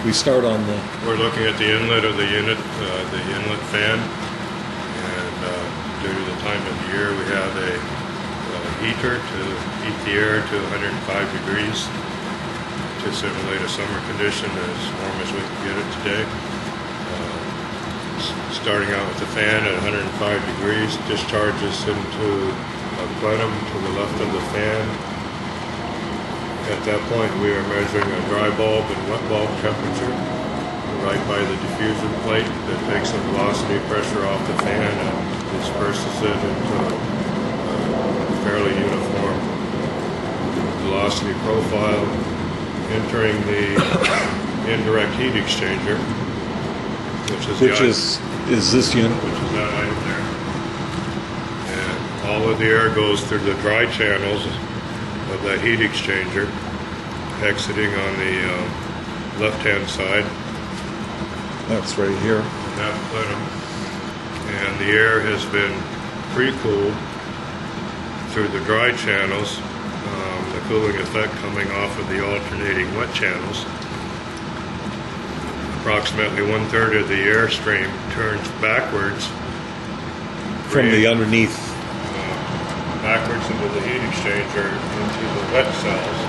we start on the... We're looking at the inlet of the unit, the inlet fan, and due to the time of the year we have a heater to heat the air to 105 degrees to simulate a summer condition as warm as we can get it today. Starting out with the fan at 105 degrees, discharges into a plenum to the left of the fan. At that point we are measuring a dry bulb and wet bulb temperature right by the diffusion plate that takes the velocity pressure off the fan and disperses it into a fairly uniform velocity profile, entering the indirect heat exchanger, which is this unit, which is that item there. And all of the air goes through the dry channels of that heat exchanger, exiting on the left-hand side. That's right here. That plenum. And the air has been pre-cooled through the dry channels, the cooling effect coming off of the alternating wet channels. Approximately 1/3 of the airstream turns backwards from the underneath, backwards into the heat exchanger into the wet cells,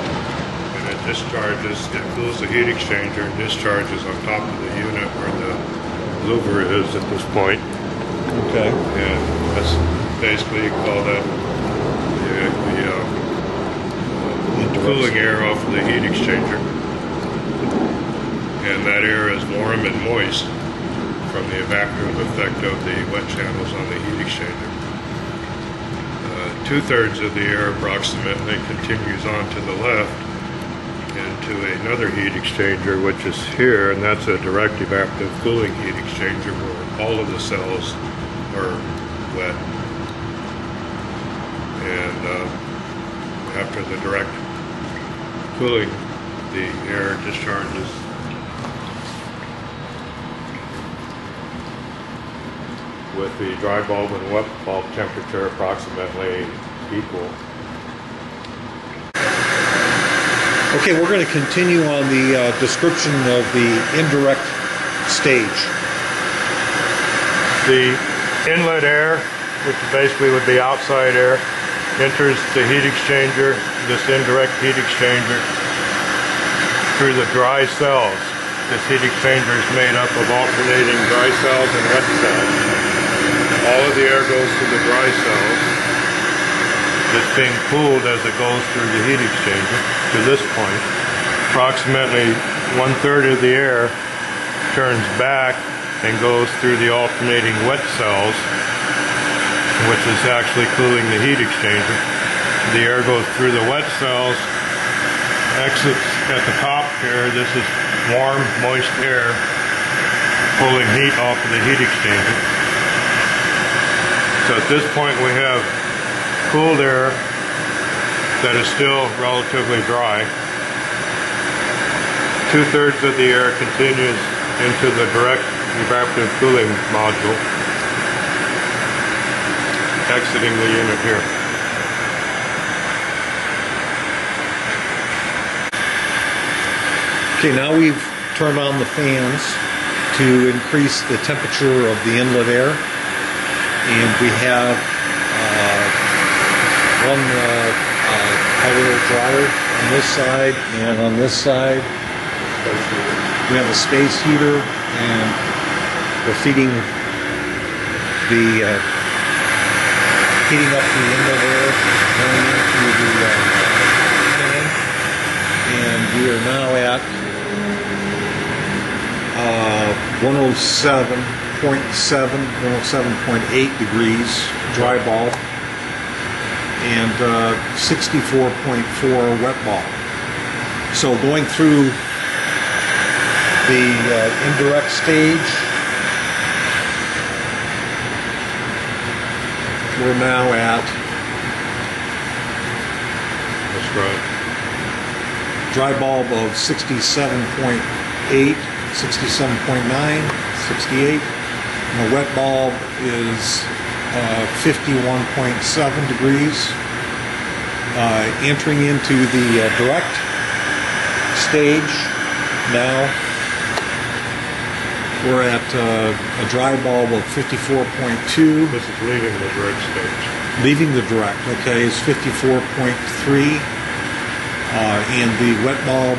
and it discharges. It cools the heat exchanger and discharges on top of the unit where the louver is at this point. Okay. And that's basically, you call that the cooling air off of the heat exchanger. And that air is warm and moist from the evaporative effect of the wet channels on the heat exchanger. 2/3 of the air approximately continues on to the left into another heat exchanger, which is here, and that's a direct evaporative cooling heat exchanger where all of the cells are wet. And after the direct cooling, the air discharges with the dry bulb and wet bulb temperature approximately equal. Okay, we're going to continue on the description of the indirect stage. The inlet air, which basically would be outside air, enters the heat exchanger, this indirect heat exchanger, through the dry cells. This heat exchanger is made up of alternating dry cells and wet cells. All of the air goes to the dry cells. It's being cooled as it goes through the heat exchanger to this point. Approximately 1/3 of the air turns back and goes through the alternating wet cells, which is actually cooling the heat exchanger. The air goes through the wet cells, exits at the top here. This is warm, moist air pulling heat off of the heat exchanger. So at this point we have cooled air that is still relatively dry. 2/3 of the air continues into the direct evaporative cooling module, exiting the unit here. Okay, now we've turned on the fans to increase the temperature of the inlet air. And we have one power dryer on this side, and on this side we have a space heater, and we're feeding the heating up the inlet air going into the fan, and we are now at 107.8 degrees dry bulb and 64.4 wet bulb. So going through the indirect stage, we're now at dry bulb of 67.8, 67.9, 68. And the wet bulb is 51.7 degrees. Entering into the direct stage now, We're at a dry bulb of 54.2. This is leaving the direct stage. Leaving the direct, okay, is 54.3. And the wet bulb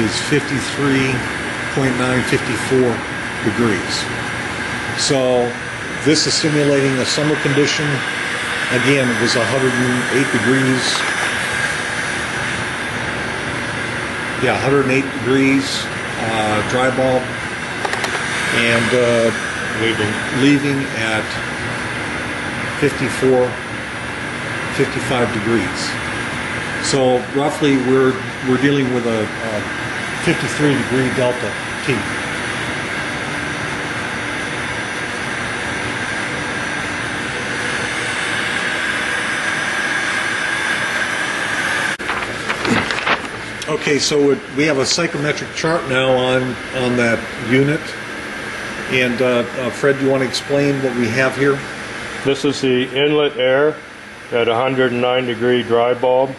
is 53.954 degrees. So this is simulating a summer condition. Again, it was 108 degrees. Yeah, 108 degrees, dry bulb, and leaving at 55 degrees. So roughly we're dealing with a 53 degree delta T. Okay, so we have a psychrometric chart now on that unit. And Fred, do you want to explain what we have here? This is the inlet air at 109 degree dry bulb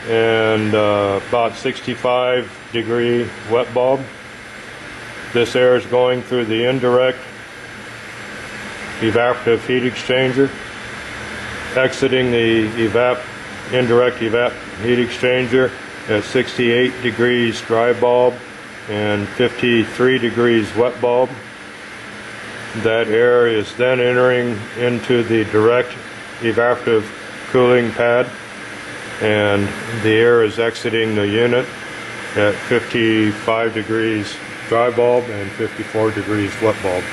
and about 65 degree wet bulb. This air is going through the indirect evaporative heat exchanger, exiting the indirect evap heat exchanger at 68 degrees dry bulb and 53 degrees wet bulb. That air is then entering into the direct evaporative cooling pad, and the air is exiting the unit at 55 degrees dry bulb and 54 degrees wet bulb.